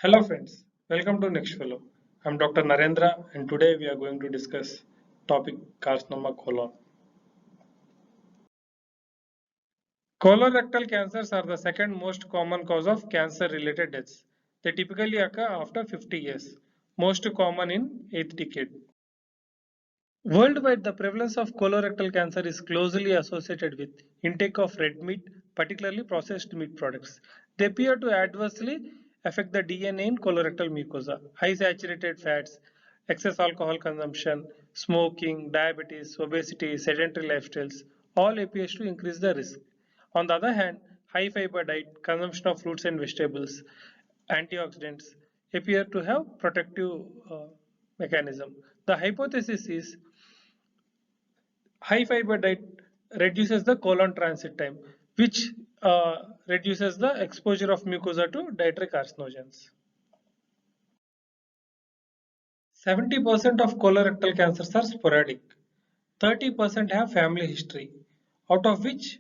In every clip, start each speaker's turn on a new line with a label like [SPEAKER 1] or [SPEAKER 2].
[SPEAKER 1] Hello friends, welcome to NEXTFELLOW. I'm Dr. Narendra and today we are going to discuss topic carcinoma colon. Colorectal cancers are the second most common cause of cancer related deaths. They typically occur after 50 years, most common in 8th decade. Worldwide, the prevalence of colorectal cancer is closely associated with intake of red meat, particularly processed meat products. They appear to adversely affect the DNA in colorectal mucosa. High saturated fats, excess alcohol consumption, smoking, diabetes, obesity, sedentary lifestyles all appears to increase the risk. On the other hand, high fiber diet, consumption of fruits and vegetables, antioxidants appear to have protective mechanism. The hypothesis is high fiber diet reduces the colon transit time, which reduces the exposure of mucosa to dietary carcinogens. 70% of colorectal cancers are sporadic. 30% have family history, out of which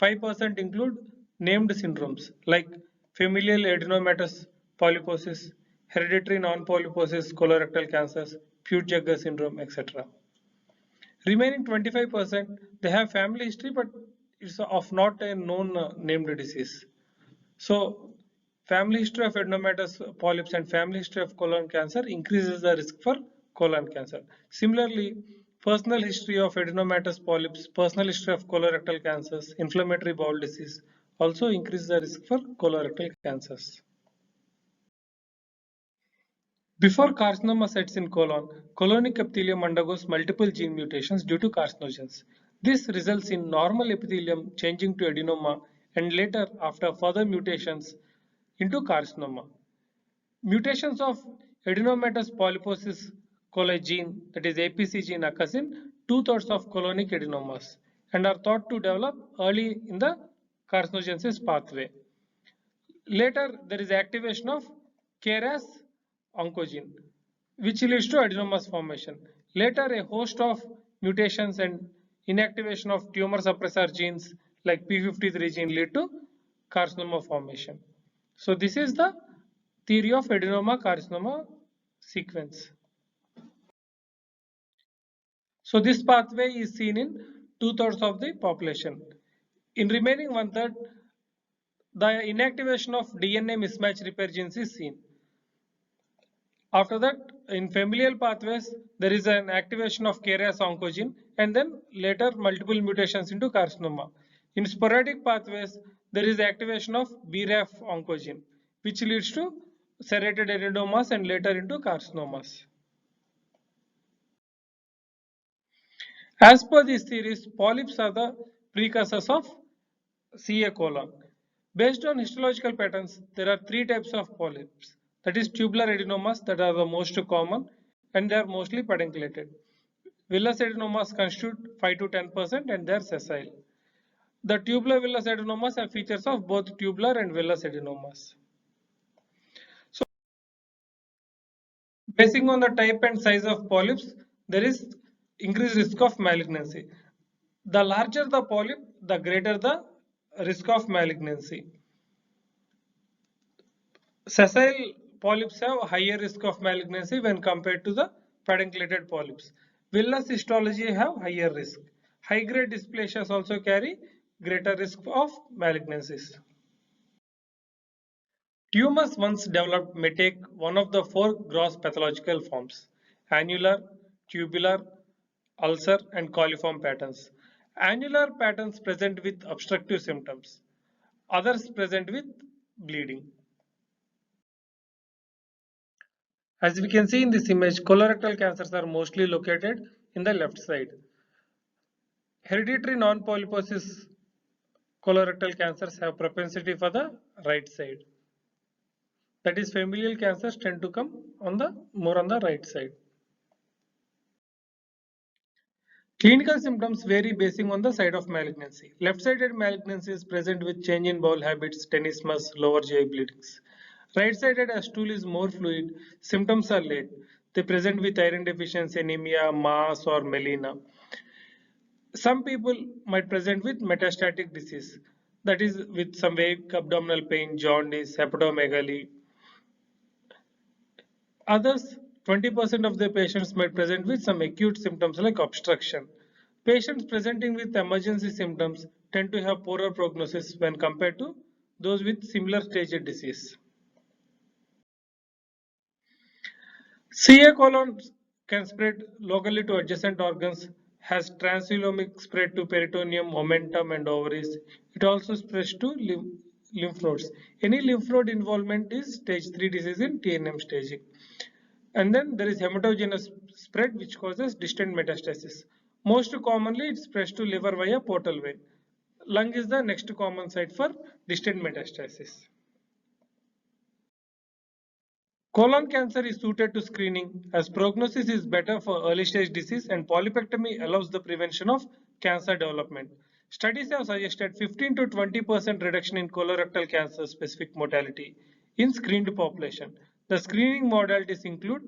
[SPEAKER 1] 5% include named syndromes like familial adenomatous polyposis, hereditary non-polyposis colorectal cancers, Peutz-Jeghers syndrome, etc. Remaining 25%, they have family history, but it's of not a known named disease. So, family history of adenomatous polyps and family history of colon cancer increases the risk for colon cancer. Similarly, personal history of adenomatous polyps, personal history of colorectal cancers, inflammatory bowel disease also increase the risk for colorectal cancers. Before carcinoma sets in colon, colonic epithelium undergoes multiple gene mutations due to carcinogens. This results in normal epithelium changing to adenoma and later, after further mutations, into carcinoma. Mutations of adenomatous polyposis coli gene, that is APC gene, occurs in two-thirds of colonic adenomas and are thought to develop early in the carcinogenesis pathway. Later, there is activation of KRAS oncogene, which leads to adenomas formation. Later, a host of mutations and inactivation of tumor suppressor genes like P53 gene lead to carcinoma formation. So this is the theory of adenoma carcinoma sequence. So this pathway is seen in two-thirds of the population. In remaining one-third, the inactivation of DNA mismatch repair genes is seen. After that, in familial pathways, there is an activation of KRAS oncogene and then later multiple mutations into carcinoma. In sporadic pathways, there is activation of BRAF oncogene, which leads to serrated adenomas and later into carcinomas. As per these theories, polyps are the precursors of CA colon. Based on histological patterns, there are three types of polyps. That is tubular adenomas that are the most common and they are mostly pedunculated. Villus adenomas constitute 5 to 10% and they are sessile. The tubular villus adenomas have features of both tubular and villus adenomas. So, basing on the type and size of polyps, there is increased risk of malignancy. The larger the polyp, the greater the risk of malignancy. Sessile polyps have higher risk of malignancy when compared to the pedunculated polyps. Villus histology have higher risk. High-grade dysplasias also carry greater risk of malignancies. Tumors once developed may take one of the four gross pathological forms: annular, tubular, ulcer, and coliform patterns. Annular patterns present with obstructive symptoms, others present with bleeding. As we can see in this image, colorectal cancers are mostly located in the left side. Hereditary non-polyposis colorectal cancers have propensity for the right side. That is, familial cancers tend to come on the more on the right side. Clinical symptoms vary basing on the side of malignancy. Left-sided malignancy is present with change in bowel habits, tenesmus, lower GI bleedings. Right-sided as stool is more fluid, symptoms are late. They present with iron deficiency, anemia, mass or melena. Some people might present with metastatic disease, that is with some vague abdominal pain, jaundice, hepatomegaly. Others, 20% of the patients might present with some acute symptoms like obstruction. Patients presenting with emergency symptoms tend to have poorer prognosis when compared to those with similar stage of disease. CA colon can spread locally to adjacent organs, has transcelomic spread to peritoneum, omentum, and ovaries. It also spreads to lymph nodes. Any lymph node involvement is stage 3 disease in TNM staging. And then there is hematogenous spread which causes distant metastasis. Most commonly it spreads to liver via portal vein. Lung is the next common site for distant metastasis. Colon cancer is suited to screening as prognosis is better for early stage disease and polypectomy allows the prevention of cancer development. Studies have suggested 15 to 20% reduction in colorectal cancer specific mortality in screened population. The screening modalities include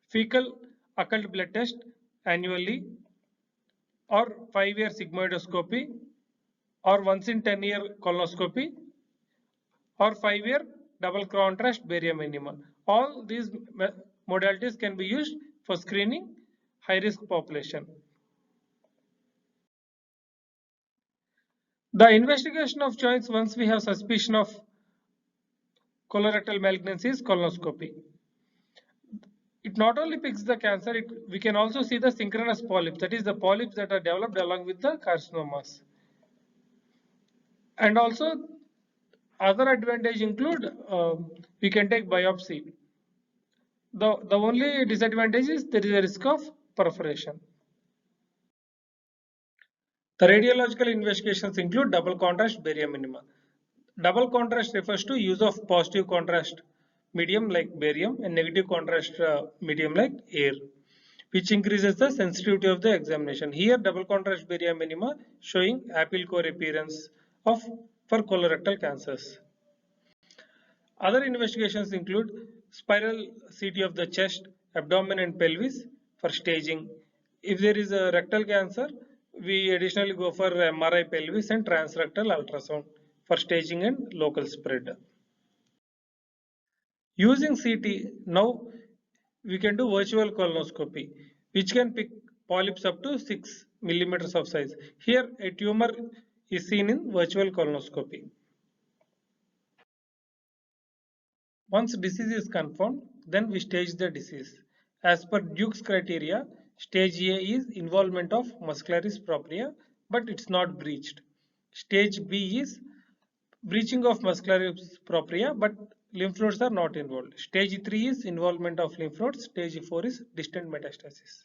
[SPEAKER 1] fecal occult blood test annually or 5-year sigmoidoscopy or once in 10-year colonoscopy or 5-year double contrast barium enema. All these modalities can be used for screening high risk population. The investigation of choice once we have suspicion of colorectal malignancy is colonoscopy. It not only picks the cancer, we can also see the synchronous polyps, that is the polyps that are developed along with the carcinomas. And also other advantage include we can take biopsy. The only disadvantage is there is a risk of perforation. The radiological investigations include double contrast barium enema. Double contrast refers to use of positive contrast medium like barium and negative contrast medium like air, which increases the sensitivity of the examination. Here double contrast barium enema showing apple core appearance of for colorectal cancers. Other investigations include spiral CT of the chest, abdomen and pelvis for staging. If there is a rectal cancer, we additionally go for MRI pelvis and transrectal ultrasound for staging and local spread. Using CT, now we can do virtual colonoscopy, which can pick polyps up to 6 millimeters of size. Here, a tumor is seen in virtual colonoscopy. Once disease is confirmed, then we stage the disease. As per Duke's criteria, stage A is involvement of muscularis propria, but it's not breached. Stage B is breaching of muscularis propria, but lymph nodes are not involved. Stage 3 is involvement of lymph nodes. Stage 4 is distant metastasis.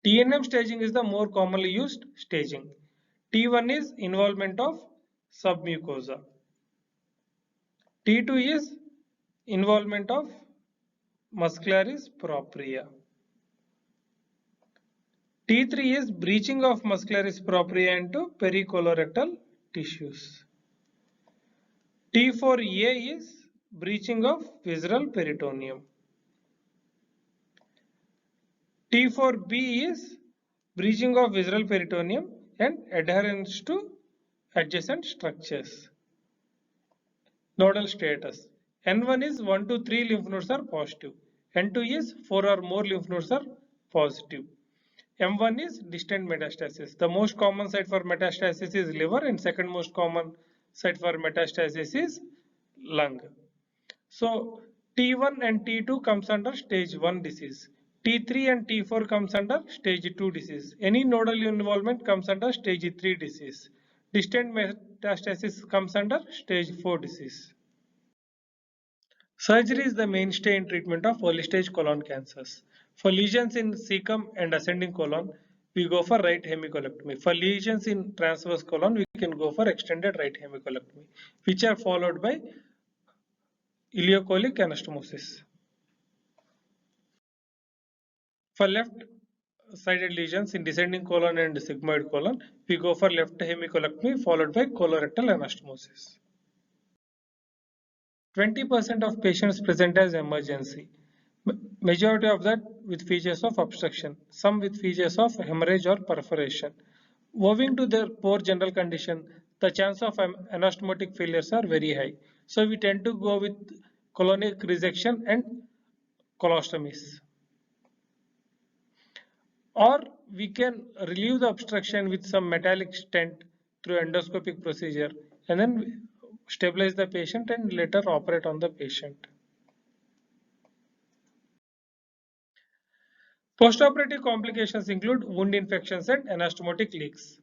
[SPEAKER 1] TNM staging is the more commonly used staging. T1 is involvement of submucosa. T2 is involvement of muscularis propria. T3 is breaching of muscularis propria into pericolorectal tissues. T4A is breaching of visceral peritoneum. T4B is breaching of visceral peritoneum and adherence to adjacent structures. Nodal status. N1 is 1 to 3 lymph nodes are positive. N2 is 4 or more lymph nodes are positive. M1 is distant metastasis. The most common site for metastasis is liver and second most common site for metastasis is lung. So T1 and T2 comes under stage 1 disease. T3 and T4 comes under stage 2 disease. Any nodal involvement comes under stage 3 disease. Distant metastasis comes under stage 4 disease. Surgery is the mainstay in treatment of early stage colon cancers. For lesions in cecum and ascending colon, we go for right hemicolectomy. For lesions in transverse colon, we can go for extended right hemicolectomy, which are followed by ileocholic anastomosis. For left-sided lesions in descending colon and sigmoid colon, we go for left hemicolectomy followed by colorectal anastomosis. 20% of patients present as emergency. Majority of that with features of obstruction, some with features of hemorrhage or perforation. Owing to their poor general condition, the chance of anastomotic failures are very high. So we tend to go with colonic resection and colostomies. Or we can relieve the obstruction with some metallic stent through endoscopic procedure and then stabilize the patient and later operate on the patient. Postoperative complications include wound infections and anastomotic leaks.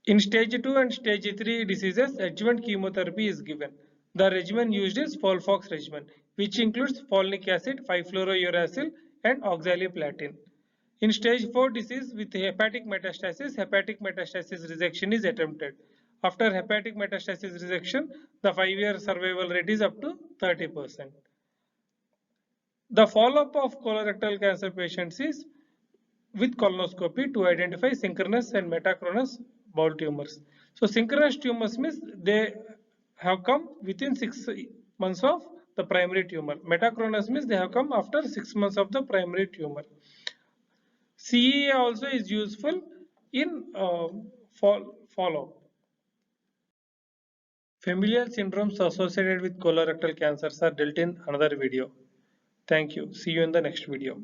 [SPEAKER 1] In stage 2 and stage 3 diseases, adjuvant chemotherapy is given. The regimen used is FOLFOX regimen, which includes folinic acid, 5-fluorouracil, and oxaliplatin. In stage 4 disease with hepatic metastasis resection is attempted. After hepatic metastasis resection, the 5-year survival rate is up to 30%. The follow-up of colorectal cancer patients is with colonoscopy to identify synchronous and metachronous bowel tumors. So synchronous tumors means they have come within 6 months of the primary tumor. Metachronous means they have come after 6 months of the primary tumor. CEA also is useful in follow-up. Familial syndromes associated with colorectal cancers are dealt in another video. Thank you. See you in the next video.